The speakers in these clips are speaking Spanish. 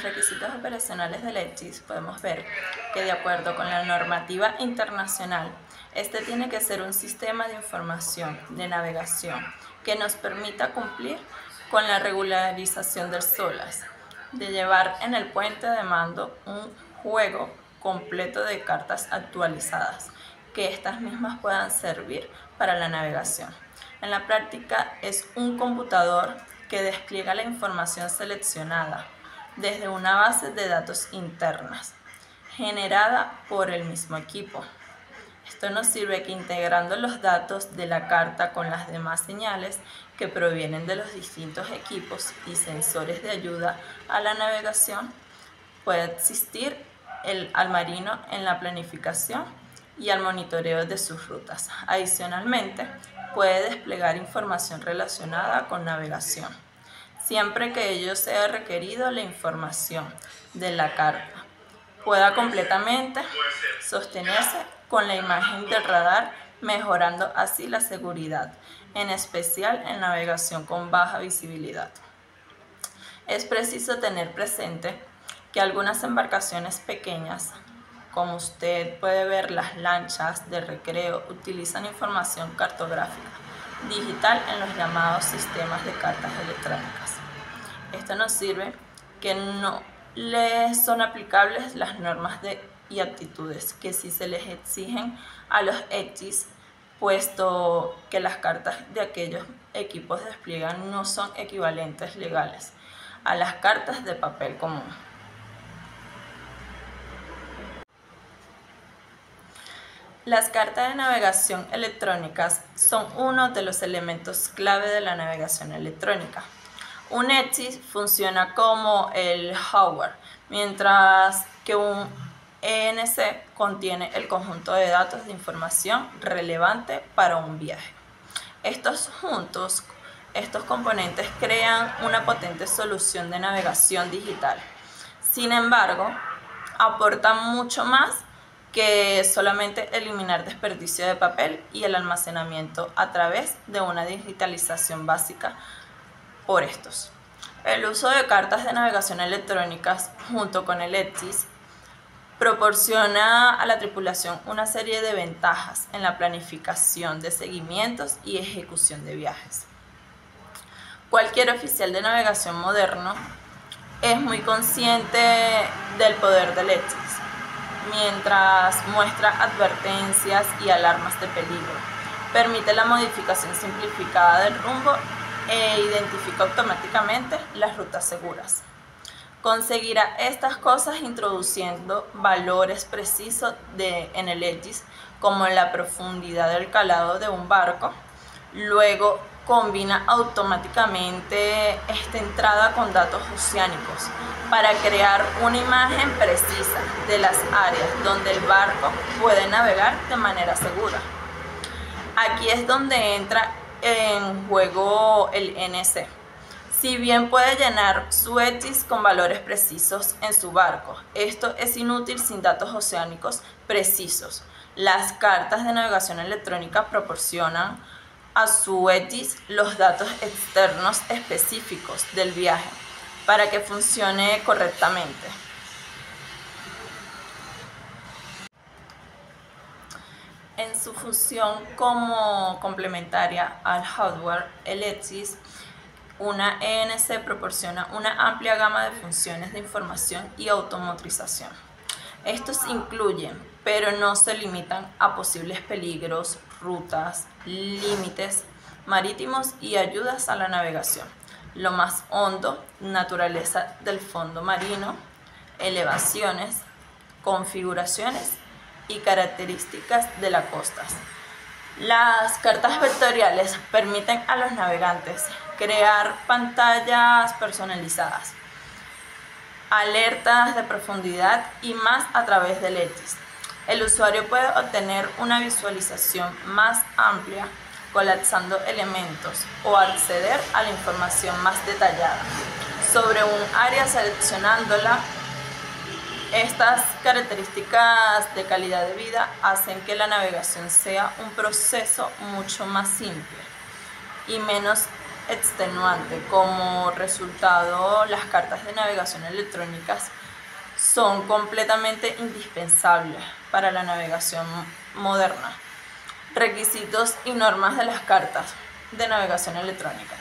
los requisitos operacionales del ETIS podemos ver que de acuerdo con la normativa internacional, este tiene que ser un sistema de información de navegación que nos permita cumplir con la regularización del SOLAS, de llevar en el puente de mando un juego completo de cartas actualizadas, que estas mismas puedan servir para la navegación. En la práctica es un computador que despliega la información seleccionada desde una base de datos internas, generada por el mismo equipo. Esto nos sirve que integrando los datos de la carta con las demás señales que provienen de los distintos equipos y sensores de ayuda a la navegación, puede asistir al marino en la planificación y al monitoreo de sus rutas. Adicionalmente, puede desplegar información relacionada con navegación, siempre que ello sea requerido. La información de la carta pueda completamente sostenerse con la imagen del radar, mejorando así la seguridad, en especial en navegación con baja visibilidad. Es preciso tener presente que algunas embarcaciones pequeñas, como usted puede ver las lanchas de recreo, utilizan información cartográfica digital en los llamados sistemas de cartas electrónicas. Esto nos sirve que no les son aplicables las normas y actitudes que sí se les exigen a los ETIS, puesto que las cartas de aquellos equipos despliegan no son equivalentes legales a las cartas de papel común. Las cartas de navegación electrónicas son uno de los elementos clave de la navegación electrónica. Un ETIS funciona como el hardware, mientras que un ENC contiene el conjunto de datos de información relevante para un viaje. Estos componentes crean una potente solución de navegación digital. Sin embargo, aportan mucho más que solamente eliminar desperdicio de papel y el almacenamiento a través de una digitalización básica por estos. El uso de cartas de navegación electrónicas junto con el ETIS proporciona a la tripulación una serie de ventajas en la planificación de seguimientos y ejecución de viajes. Cualquier oficial de navegación moderno es muy consciente del poder del ETIS, mientras muestra advertencias y alarmas de peligro, permite la modificación simplificada del rumbo e identifica automáticamente las rutas seguras. Conseguirá estas cosas introduciendo valores precisos en el ETIS, como la profundidad del calado de un barco. Luego combina automáticamente esta entrada con datos oceánicos para crear una imagen precisa de las áreas donde el barco puede navegar de manera segura. Aquí es donde entra en juego el ENC. Si bien puede llenar su ETIS con valores precisos en su barco, esto es inútil sin datos oceánicos precisos. Las cartas de navegación electrónica proporcionan a su ETIS los datos externos específicos del viaje para que funcione correctamente. En su función como complementaria al hardware, el ETIS, una ENC proporciona una amplia gama de funciones de información y automatización. Estos incluyen, pero no se limitan a posibles peligros, rutas, límites marítimos y ayudas a la navegación, lo más hondo, naturaleza del fondo marino, elevaciones, configuraciones y características de las costas. Las cartas vectoriales permiten a los navegantes crear pantallas personalizadas, alertas de profundidad y más a través del ETIS. El usuario puede obtener una visualización más amplia colapsando elementos o acceder a la información más detallada sobre un área seleccionándola. Estas características de calidad de vida hacen que la navegación sea un proceso mucho más simple y menos extenuante. Como resultado, las cartas de navegación electrónicas son completamente indispensables para la navegación moderna. Requisitos y normas de las cartas de navegación electrónicas.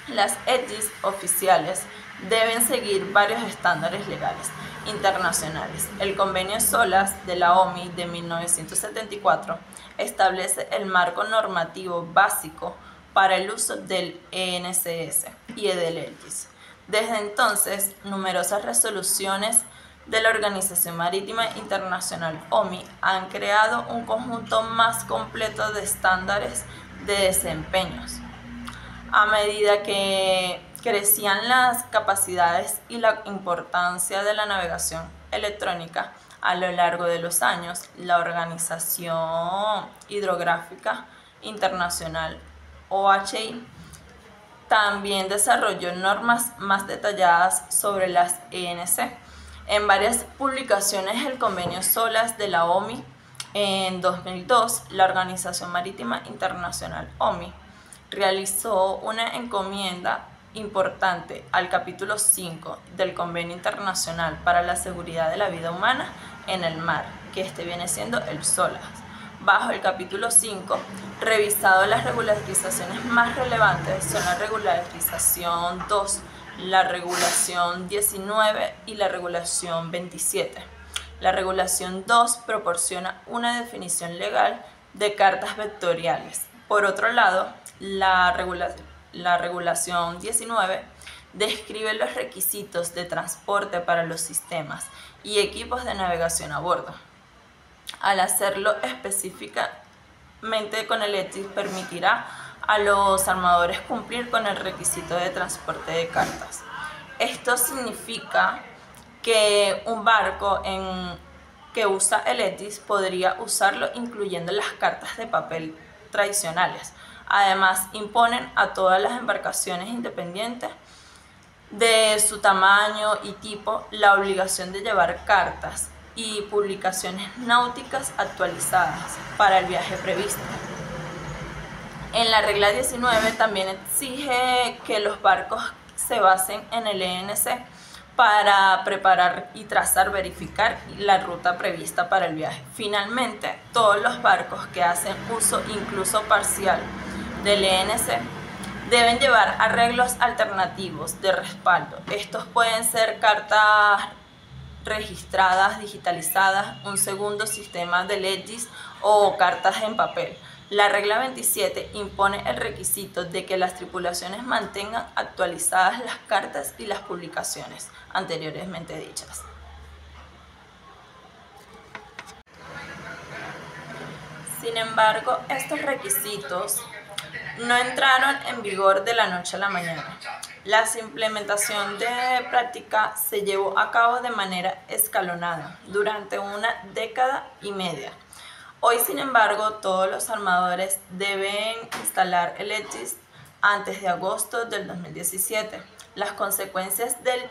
Las ETIs oficiales deben seguir varios estándares legales internacionales. El Convenio SOLAS de la OMI de 1974 establece el marco normativo básico para el uso del ENSS y del ETIs. Desde entonces, numerosas resoluciones de la Organización Marítima Internacional OMI han creado un conjunto más completo de estándares de desempeños. A medida que crecían las capacidades y la importancia de la navegación electrónica a lo largo de los años, la Organización Hidrográfica Internacional, OHI, también desarrolló normas más detalladas sobre las ENC. En varias publicaciones, el Convenio SOLAS de la OMI, en 2002, la Organización Marítima Internacional OMI realizó una encomienda importante al capítulo 5 del Convenio Internacional para la Seguridad de la Vida Humana en el Mar, que viene siendo el SOLAS. Bajo el capítulo 5, revisado las regularizaciones más relevantes son la regularización 2, la regulación 19 y la regulación 27. La regulación 2 proporciona una definición legal de cartas vectoriales. Por otro lado, la regulación 19 describe los requisitos de transporte para los sistemas y equipos de navegación a bordo. Al hacerlo específicamente con el ETIs, permitirá a los armadores cumplir con el requisito de transporte de cartas. Esto significa que un barco que usa el ETIs podría usarlo incluyendo las cartas de papel tradicionales. Además, imponen a todas las embarcaciones independientes de su tamaño y tipo la obligación de llevar cartas y publicaciones náuticas actualizadas para el viaje previsto. En la regla 19 también exige que los barcos se basen en el ENC para preparar y trazar, verificar la ruta prevista para el viaje. Finalmente, todos los barcos que hacen uso incluso parcial del ENC deben llevar arreglos alternativos de respaldo. Estos pueden ser cartas registradas, digitalizadas, un segundo sistema de ETIs o cartas en papel. La regla 27 impone el requisito de que las tripulaciones mantengan actualizadas las cartas y las publicaciones anteriormente dichas. Sin embargo, estos requisitos no entraron en vigor de la noche a la mañana. La implementación de práctica se llevó a cabo de manera escalonada durante una década y media. Hoy, sin embargo, todos los armadores deben instalar el ETIs antes de agosto del 2017. Las consecuencias del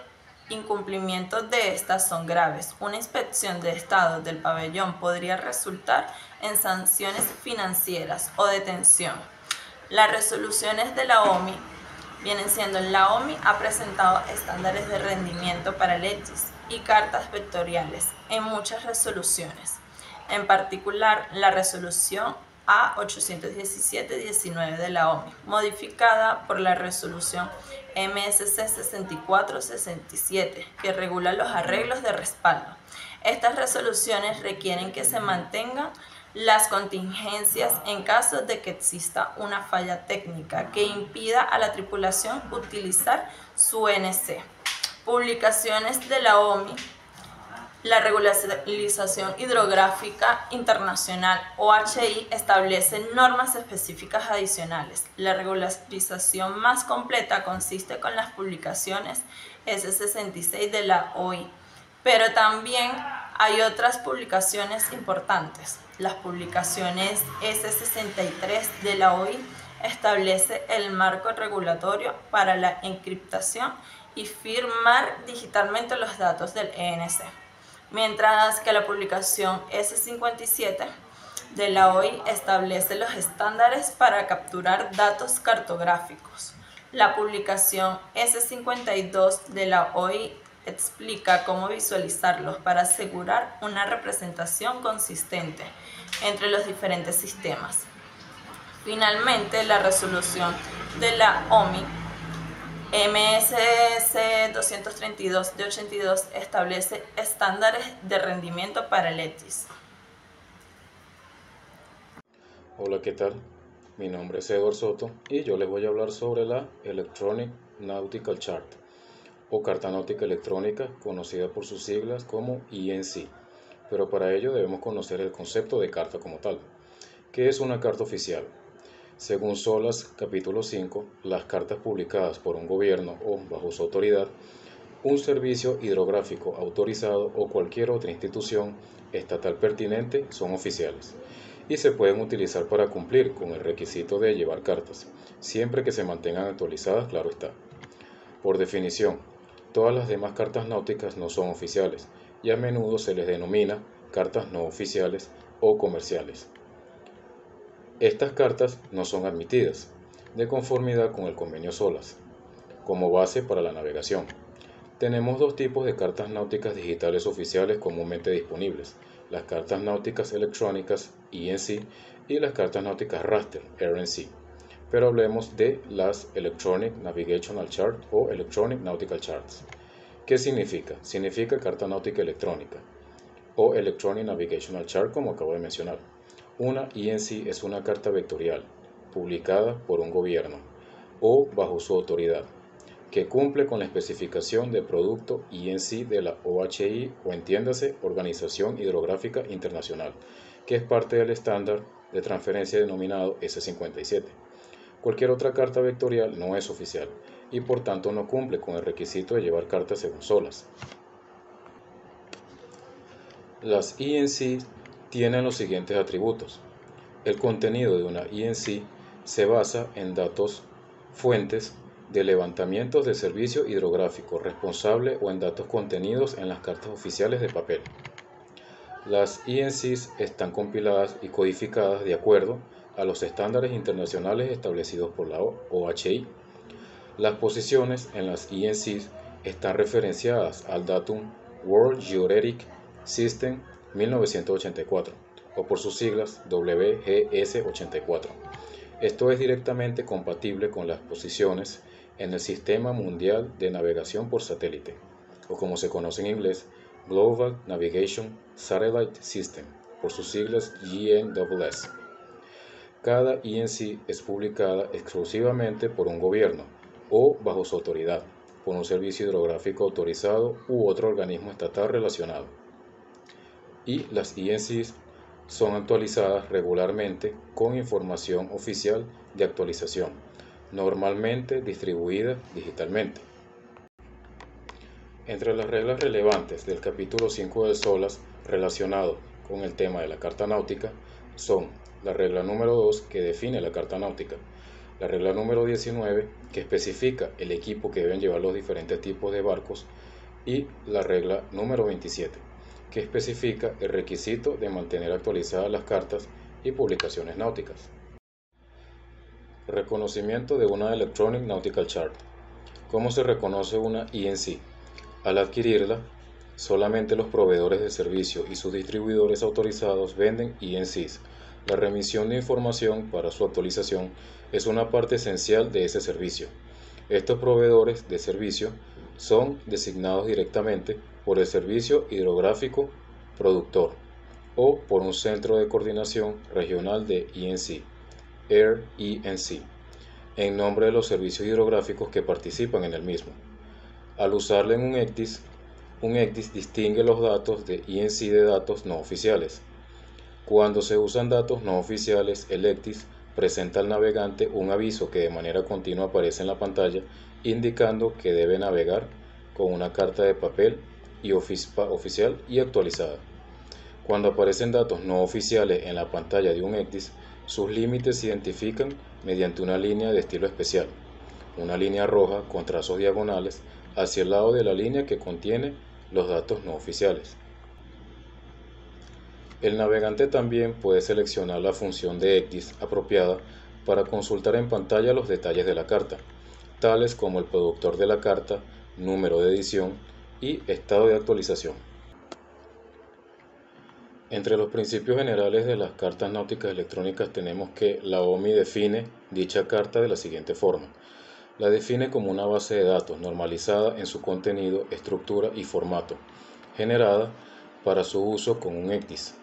incumplimiento de estas son graves. Una inspección de estado del pabellón podría resultar en sanciones financieras o detención. Las resoluciones de la OMI vienen siendo: la OMI ha presentado estándares de rendimiento para el ETIs y cartas vectoriales en muchas resoluciones. En particular, la resolución A817-19 de la OMI, modificada por la resolución MSC 6467, que regula los arreglos de respaldo. Estas resoluciones requieren que se mantengan las contingencias en caso de que exista una falla técnica que impida a la tripulación utilizar su ENC. Publicaciones de la OMI. La Regularización Hidrográfica Internacional, OHI, establece normas específicas adicionales. La regularización más completa consiste con las publicaciones S66 de la OI, pero también hay otras publicaciones importantes. Las publicaciones S63 de la OI establece el marco regulatorio para la encriptación y firmar digitalmente los datos del ENC. Mientras que la publicación S57 de la OI establece los estándares para capturar datos cartográficos. La publicación S52 de la OI explica cómo visualizarlos para asegurar una representación consistente entre los diferentes sistemas. Finalmente, la resolución de la OMI MSS 232 de 82 establece estándares de rendimiento para el ETIS. Hola, ¿qué tal? Mi nombre es Edward Soto y yo les voy a hablar sobre la Electronic Nautical Chart o Carta Náutica Electrónica, conocida por sus siglas como ENC. Pero para ello debemos conocer el concepto de carta como tal. ¿Qué es una carta oficial? Según SOLAS capítulo 5, las cartas publicadas por un gobierno o bajo su autoridad, un servicio hidrográfico autorizado o cualquier otra institución estatal pertinente son oficiales y se pueden utilizar para cumplir con el requisito de llevar cartas, siempre que se mantengan actualizadas, claro está. Por definición, todas las demás cartas náuticas no son oficiales y a menudo se les denomina cartas no oficiales o comerciales. Estas cartas no son admitidas, de conformidad con el convenio SOLAS, como base para la navegación. Tenemos dos tipos de cartas náuticas digitales oficiales comúnmente disponibles: las cartas náuticas electrónicas ENC y las cartas náuticas raster RNC. Pero hablemos de las Electronic Navigational Chart o Electronic Nautical Charts. ¿Qué significa? Significa carta náutica electrónica o Electronic Navigational Chart, como acabo de mencionar. Una ENC es una carta vectorial publicada por un gobierno o bajo su autoridad, que cumple con la especificación de producto ENC de la OHI o, entiéndase, Organización Hidrográfica Internacional, que es parte del estándar de transferencia denominado S57. Cualquier otra carta vectorial no es oficial y por tanto no cumple con el requisito de llevar cartas según SOLAS. Las ENC tienen los siguientes atributos. El contenido de una ENC se basa en datos fuentes de levantamientos de servicio hidrográfico responsable o en datos contenidos en las cartas oficiales de papel. Las ENCs están compiladas y codificadas de acuerdo a los estándares internacionales establecidos por la OHI. Las posiciones en las ENCs están referenciadas al datum World Geodetic System 1984, o por sus siglas WGS84. Esto es directamente compatible con las posiciones en el Sistema Mundial de Navegación por Satélite, o como se conoce en inglés, Global Navigation Satellite System, por sus siglas GNSS. Cada ENC es publicada exclusivamente por un gobierno o bajo su autoridad, por un servicio hidrográfico autorizado u otro organismo estatal relacionado. Y las ENCs son actualizadas regularmente con información oficial de actualización, normalmente distribuida digitalmente. Entre las reglas relevantes del capítulo 5 del SOLAS relacionado con el tema de la carta náutica son la regla número 2, que define la carta náutica, la regla número 19, que especifica el equipo que deben llevar los diferentes tipos de barcos, y la regla número 27, que especifica el requisito de mantener actualizadas las cartas y publicaciones náuticas. Reconocimiento de una Electronic Nautical Chart. ¿Cómo se reconoce una ENC? Al adquirirla, solamente los proveedores de servicio y sus distribuidores autorizados venden ENCs. La remisión de información para su actualización es una parte esencial de ese servicio. Estos proveedores de servicio son designados directamente por el Servicio Hidrográfico Productor o por un Centro de Coordinación Regional de ENC, AIR-ENC, en nombre de los servicios hidrográficos que participan en el mismo. Al usarla en un ECDIS distingue los datos de ENC de datos no oficiales. Cuando se usan datos no oficiales, el ECDIS presenta al navegante un aviso que de manera continua aparece en la pantalla, indicando que debe navegar con una carta de papel y oficial y actualizada. Cuando aparecen datos no oficiales en la pantalla de un ECDIS, sus límites se identifican mediante una línea de estilo especial, una línea roja con trazos diagonales hacia el lado de la línea que contiene los datos no oficiales. El navegante también puede seleccionar la función de ECDIS apropiada para consultar en pantalla los detalles de la carta. tales como el productor de la carta, número de edición y estado de actualización. Entre los principios generales de las cartas náuticas electrónicas tenemos que la OMI define dicha carta de la siguiente forma. La define como una base de datos normalizada en su contenido, estructura y formato, generada para su uso con un ECDIS,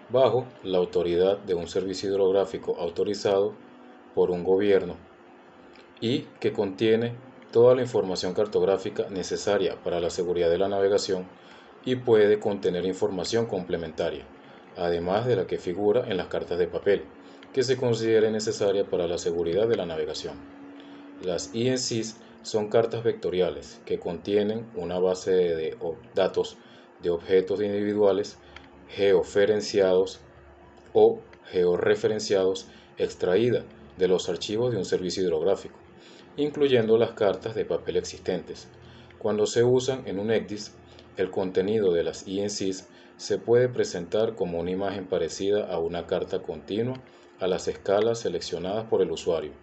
bajo la autoridad de un servicio hidrográfico autorizado por un gobierno y que contiene toda la información cartográfica necesaria para la seguridad de la navegación y puede contener información complementaria, además de la que figura en las cartas de papel, que se considere necesaria para la seguridad de la navegación. Las ENCs son cartas vectoriales que contienen una base de datos de objetos individuales georeferenciados o georreferenciados extraída de los archivos de un servicio hidrográfico, incluyendo las cartas de papel existentes. Cuando se usan en un ECDIS, el contenido de las ENCs se puede presentar como una imagen parecida a una carta continua a las escalas seleccionadas por el usuario,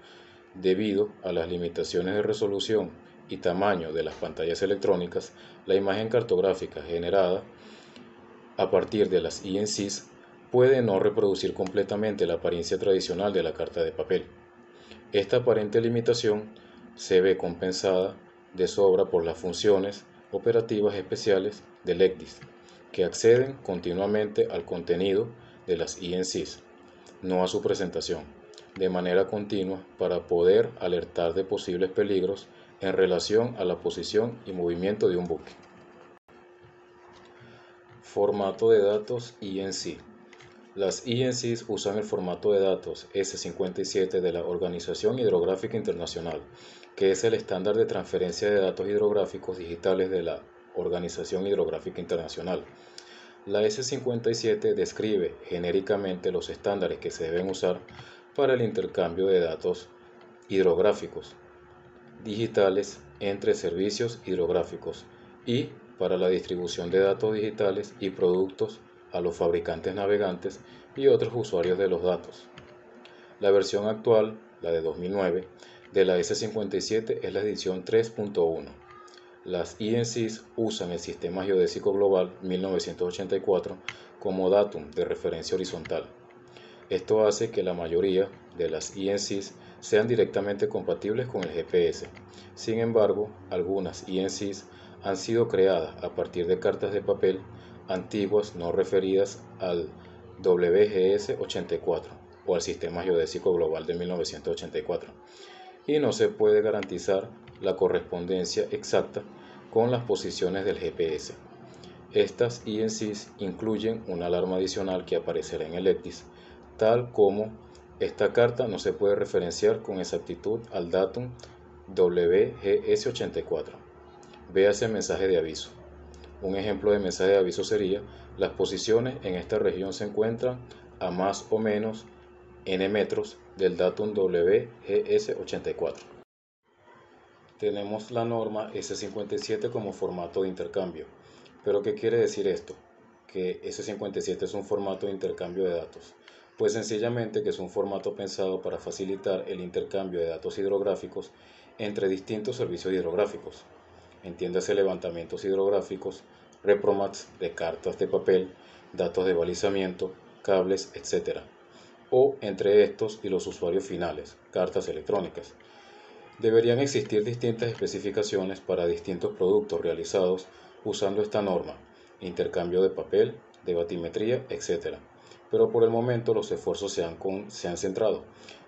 debido a las limitaciones de resolución y tamaño de las pantallas electrónicas. La imagen cartográfica generada a partir de las ENCs puede no reproducir completamente la apariencia tradicional de la carta de papel. Esta aparente limitación se ve compensada de sobra por las funciones operativas especiales del ECDIS, que acceden continuamente al contenido de las ENCs, no a su presentación, de manera continua para poder alertar de posibles peligros en relación a la posición y movimiento de un buque. Formato de datos ENC. Las ENCs usan el formato de datos S57 de la Organización Hidrográfica Internacional, que es el estándar de transferencia de datos hidrográficos digitales de la Organización Hidrográfica Internacional. La S57 describe genéricamente los estándares que se deben usar para el intercambio de datos hidrográficos digitales entre servicios hidrográficos y para la distribución de datos digitales y productos a los fabricantes navegantes y otros usuarios de los datos. La versión actual, la de 2009, de la S57 es la edición 3.1. Las ENCs usan el Sistema Geodésico Global 1984 como datum de referencia horizontal. Esto hace que la mayoría de las ENCs sean directamente compatibles con el GPS. Sin embargo, algunas ENCs han sido creadas a partir de cartas de papel antiguas no referidas al WGS 84 o al Sistema Geodésico Global de 1984, y no se puede garantizar la correspondencia exacta con las posiciones del GPS. Estas ENCs incluyen una alarma adicional que aparecerá en el ECDIS, tal como: esta carta no se puede referenciar con exactitud al datum WGS84. Véase mensaje de aviso. Un ejemplo de mensaje de aviso sería: las posiciones en esta región se encuentran a más o menos n metros del datum WGS84. Tenemos la norma S57 como formato de intercambio. ¿Pero qué quiere decir esto? Que S57 es un formato de intercambio de datos. Pues sencillamente que es un formato pensado para facilitar el intercambio de datos hidrográficos entre distintos servicios hidrográficos. Entiéndase levantamientos hidrográficos, repromats de cartas de papel, datos de balizamiento, cables, etc. O entre estos y los usuarios finales, cartas electrónicas. Deberían existir distintas especificaciones para distintos productos realizados usando esta norma, intercambio de papel, de batimetría, etc. Pero por el momento los esfuerzos se han centrado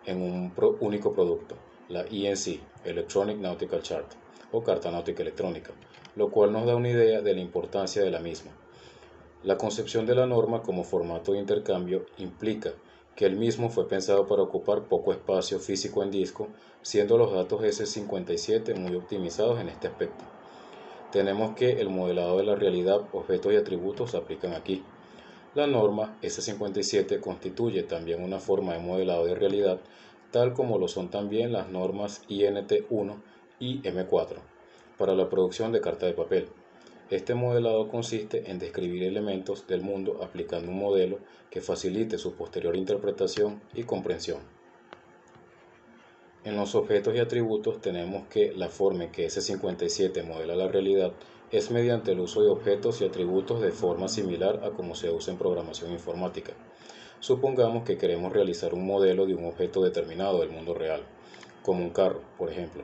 en un único producto, la ENC, Electronic Nautical Chart, o carta náutica electrónica, lo cual nos da una idea de la importancia de la misma. La concepción de la norma como formato de intercambio implica que el mismo fue pensado para ocupar poco espacio físico en disco, siendo los datos S57 muy optimizados en este aspecto. Tenemos que el modelado de la realidad, objetos y atributos se aplican aquí. La norma S57 constituye también una forma de modelado de realidad, tal como lo son también las normas INT1 y M4 para la producción de carta de papel. Este modelado consiste en describir elementos del mundo aplicando un modelo que facilite su posterior interpretación y comprensión. En los objetos y atributos tenemos que la forma en que S57 modela la realidad es mediante el uso de objetos y atributos de forma similar a como se usa en programación informática. Supongamos que queremos realizar un modelo de un objeto determinado del mundo real, como un carro, por ejemplo,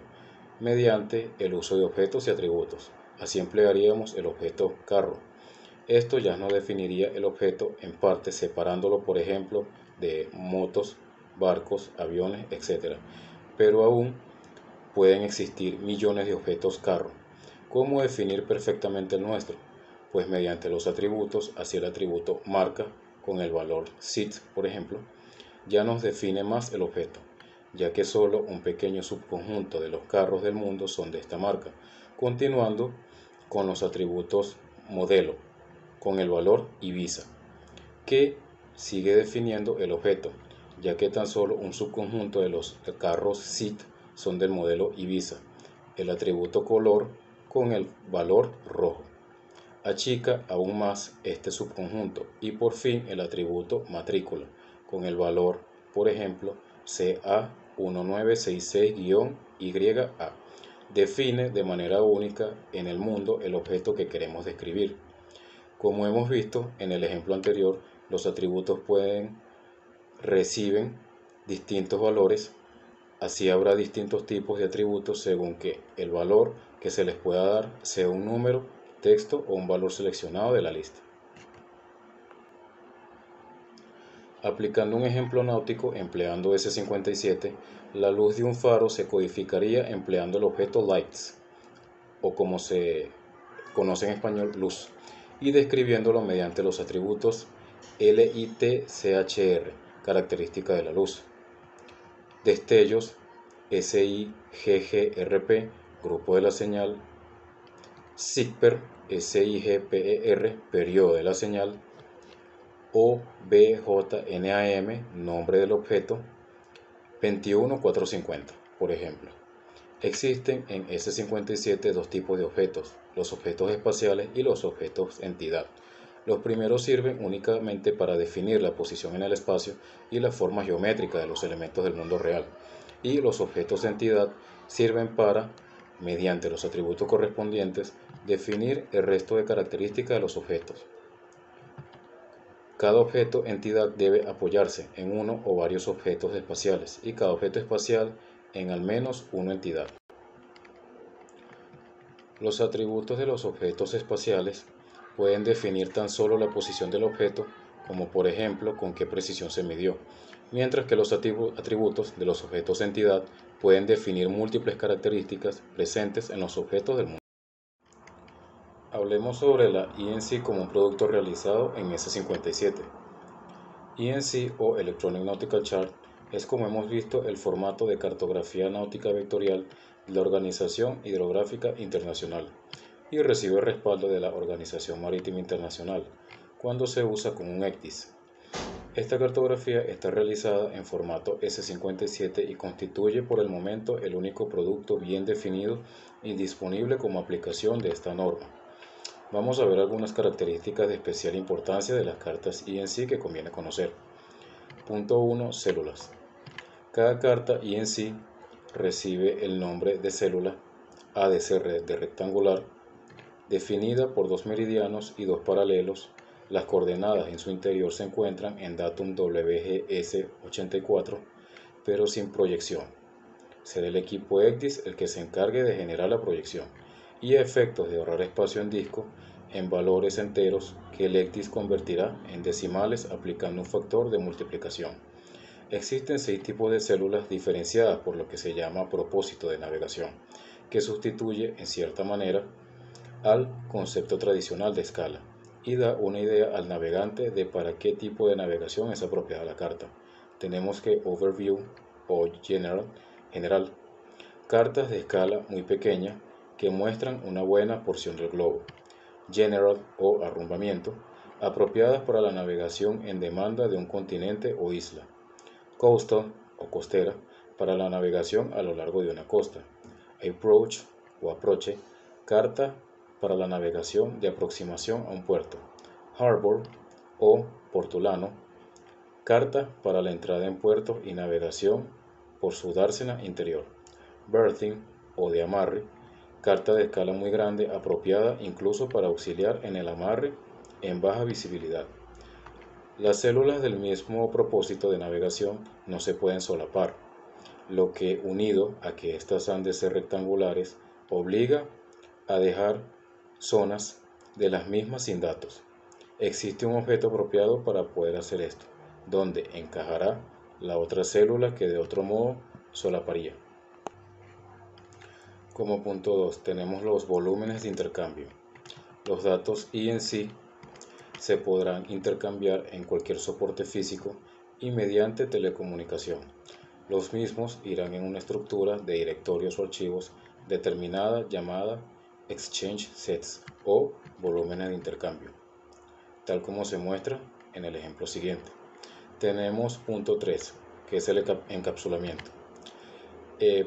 mediante el uso de objetos y atributos. Así emplearíamos el objeto carro. Esto ya nos definiría el objeto en parte separándolo, por ejemplo, de motos, barcos, aviones, etc. Pero aún pueden existir millones de objetos carro. ¿Cómo definir perfectamente el nuestro? Pues mediante los atributos, así el atributo marca con el valor SID, por ejemplo, ya nos define más el objeto, ya que solo un pequeño subconjunto de los carros del mundo son de esta marca. Continuando con los atributos modelo, con el valor Ibiza, que sigue definiendo el objeto, ya que tan solo un subconjunto de los carros SID son del modelo Ibiza. El atributo color con el valor rojo achica aún más este subconjunto, y por fin el atributo matrícula con el valor, por ejemplo, CA1966-YA, define de manera única en el mundo el objeto que queremos describir. Como hemos visto en el ejemplo anterior, los atributos reciben distintos valores. Así habrá distintos tipos de atributos según que el valor que se les pueda dar sea un número, texto o un valor seleccionado de la lista. Aplicando un ejemplo náutico empleando S57, la luz de un faro se codificaría empleando el objeto lights, o como se conoce en español, luz, y describiéndolo mediante los atributos LITCHR, característica de la luz. Destellos, SIGGRP, grupo de la señal. SIGPER, SIGPER, periodo de la señal. OBJNAM, nombre del objeto. 21450, por ejemplo. Existen en S57 dos tipos de objetos, los objetos espaciales y los objetos entidad. Los primeros sirven únicamente para definir la posición en el espacio y la forma geométrica de los elementos del mundo real, y los objetos entidad sirven para, mediante los atributos correspondientes, definir el resto de características de los objetos. Cada objeto entidad debe apoyarse en uno o varios objetos espaciales y cada objeto espacial en al menos una entidad. Los atributos de los objetos espaciales pueden definir tan solo la posición del objeto, como por ejemplo con qué precisión se midió, mientras que los atributos de los objetos entidad pueden definir múltiples características presentes en los objetos del mundo. Hablemos sobre la ENC como un producto realizado en S57. ENC o Electronic Nautical Chart es, como hemos visto, el formato de cartografía náutica vectorial de la Organización Hidrográfica Internacional y recibe respaldo de la Organización Marítima Internacional cuando se usa con un ECDIS. Esta cartografía está realizada en formato S57 y constituye por el momento el único producto bien definido y disponible como aplicación de esta norma. Vamos a ver algunas características de especial importancia de las cartas ENC que conviene conocer. Punto 1. Células. Cada carta ENC recibe el nombre de célula, A de ser de rectangular, definida por dos meridianos y dos paralelos. Las coordenadas en su interior se encuentran en datum WGS84, pero sin proyección. Será el equipo ECDIS el que se encargue de generar la proyección, y a efectos de ahorrar espacio en disco, en valores enteros que el ECDIS convertirá en decimales aplicando un factor de multiplicación. Existen 6 tipos de células diferenciadas por lo que se llama propósito de navegación, que sustituye en cierta manera al concepto tradicional de escala y da una idea al navegante de para qué tipo de navegación es apropiada la carta. Tenemos que Overview o General, cartas de escala muy pequeña que muestran una buena porción del globo. General o arrumbamiento, apropiadas para la navegación en demanda de un continente o isla. Coastal o costera, para la navegación a lo largo de una costa. Approach o aproche, carta para la navegación de aproximación a un puerto. Harbor o portulano, carta para la entrada en puerto y navegación por su dársena interior. Berthing o de amarre, carta de escala muy grande apropiada incluso para auxiliar en el amarre en baja visibilidad. Las células del mismo propósito de navegación no se pueden solapar, lo que, unido a que éstas han de ser rectangulares, obliga a dejar zonas de las mismas sin datos. Existe un objeto apropiado para poder hacer esto, donde encajará la otra célula que de otro modo solaparía. Como punto 2 tenemos los volúmenes de intercambio. Los datos INC se podrán intercambiar en cualquier soporte físico y mediante telecomunicación. Los mismos irán en una estructura de directorios o archivos determinada llamada Exchange Sets o volúmenes de intercambio, tal como se muestra en el ejemplo siguiente. Tenemos punto 3, que es el encapsulamiento.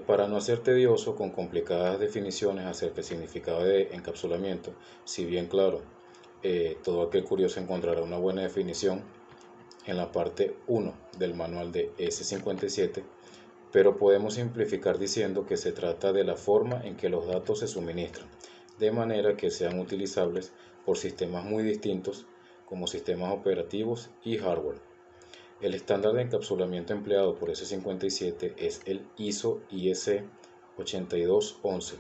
Para no ser tedioso con complicadas definiciones acerca del significado de encapsulamiento, si bien claro, todo aquel curioso encontrará una buena definición en la parte 1 del manual de S57, pero podemos simplificar diciendo que se trata de la forma en que los datos se suministran, de manera que sean utilizables por sistemas muy distintos como sistemas operativos y hardware. El estándar de encapsulamiento empleado por S57 es el ISO IEC 8211,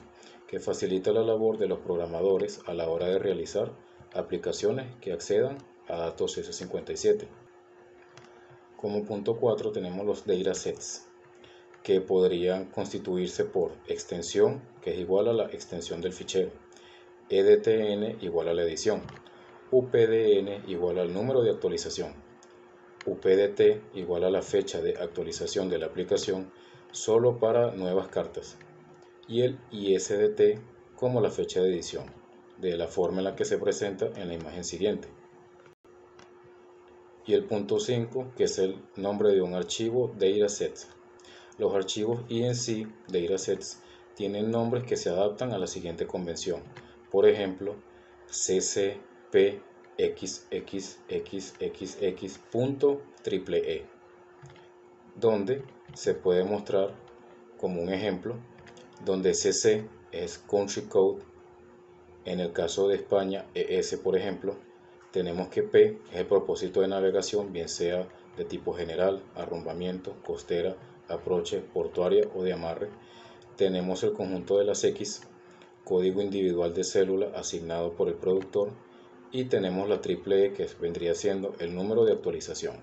que facilita la labor de los programadores a la hora de realizar aplicaciones que accedan a datos S57. Como punto 4 tenemos los datasets, que podrían constituirse por extensión, que es igual a la extensión del fichero, EDTN igual a la edición, UPDN igual al número de actualización, UPDT igual a la fecha de actualización de la aplicación solo para nuevas cartas, y el ISDT como la fecha de edición, de la forma en la que se presenta en la imagen siguiente. Y el punto 5, que es el nombre de un archivo dataset. Los archivos INC datasets tienen nombres que se adaptan a la siguiente convención. Por ejemplo, ccpxxxx.eee, donde se puede mostrar como un ejemplo, donde CC es Country Code. En el caso de España, ES, por ejemplo, tenemos que P es el propósito de navegación, bien sea de tipo general, arrumbamiento, costera, aproche, portuaria o de amarre. Tenemos el conjunto de las X, código individual de célula asignado por el productor, y tenemos la triple E, que vendría siendo el número de actualización.